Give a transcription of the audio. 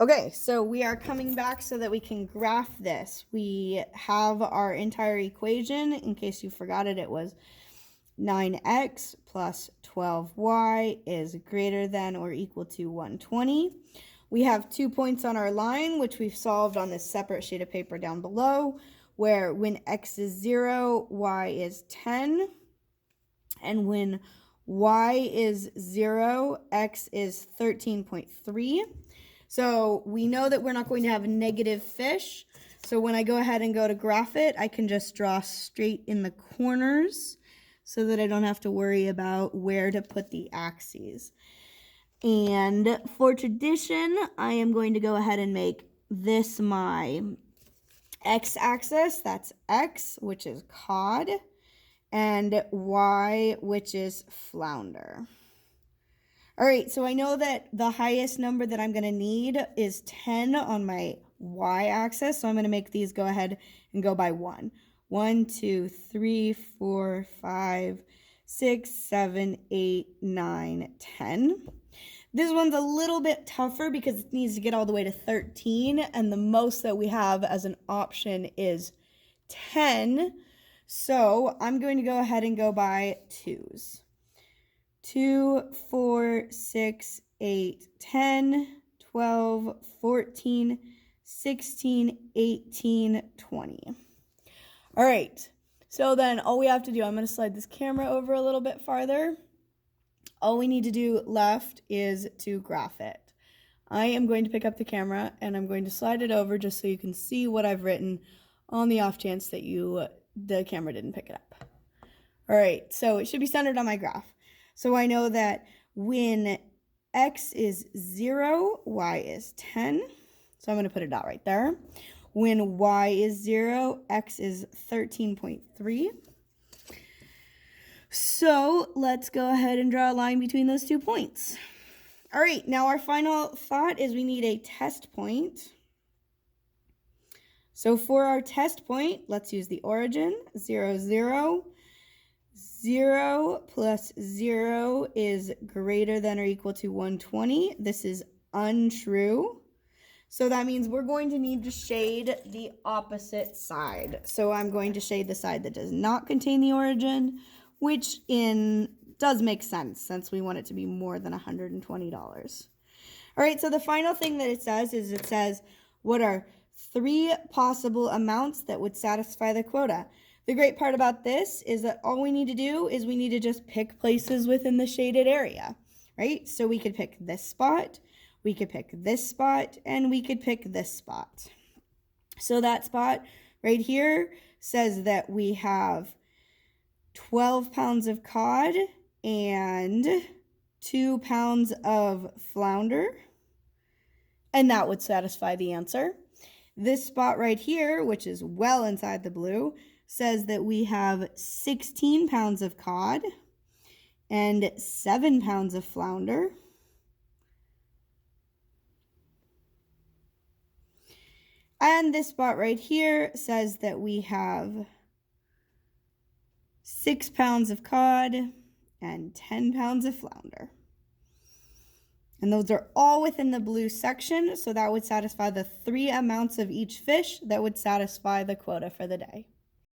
Okay, so we are coming back so that we can graph this. We have our entire equation. In case you forgot it, it was 9x plus 12y is greater than or equal to 120. We have 2 points on our line, which we've solved on this separate sheet of paper down below, where when x is 0, y is 10. And when y is 0, x is 13.3. So we know that we're not going to have negative fish. So when I go ahead and go to graph it, I can just draw straight in the corners so that I don't have to worry about where to put the axes. And for tradition, I am going to go ahead and make this my x-axis. That's x, which is cod, and y, which is flounder. All right, so I know that the highest number that I'm going to need is 10 on my y-axis, so I'm going to make these go ahead and go by 1. 1, 2, 3, 4, 5, 6, 7, 8, 9, 10. This one's a little bit tougher because it needs to get all the way to 13, and the most that we have as an option is 10. So I'm going to go ahead and go by 2s. 2, 4, 6, 8, 10, 12, 14, 16, 18, 20. All right, so then all we have to do, I'm going to slide this camera over a little bit farther. All we need to do left is to graph it. I am going to pick up the camera and I'm going to slide it over just so you can see what I've written on the off chance that the camera didn't pick it up. All right, so it should be centered on my graph. So I know that when x is 0, y is 10. So I'm going to put a dot right there. When y is 0, x is 13.3. So let's go ahead and draw a line between those 2 points. All right, now our final thought is we need a test point. So for our test point, let's use the origin, 0, 0. 0 plus 0 is greater than or equal to 120. This is untrue. So that means we're going to need to shade the opposite side. So I'm going to shade the side that does not contain the origin, which does make sense since we want it to be more than $120. All right, so the final thing that it says is what are 3 possible amounts that would satisfy the quota? The great part about this is that all we need to do is we need to just pick places within the shaded area, right? So we could pick this spot, we could pick this spot, and we could pick this spot. So that spot right here says that we have 12 pounds of cod and 2 pounds of flounder, and that would satisfy the answer. This spot right here, which is well inside the blue, says that we have 16 pounds of cod and 7 pounds of flounder. And this spot right here says that we have 6 pounds of cod and 10 pounds of flounder. And those are all within the blue section, so that would satisfy the 3 amounts of each fish that would satisfy the quota for the day.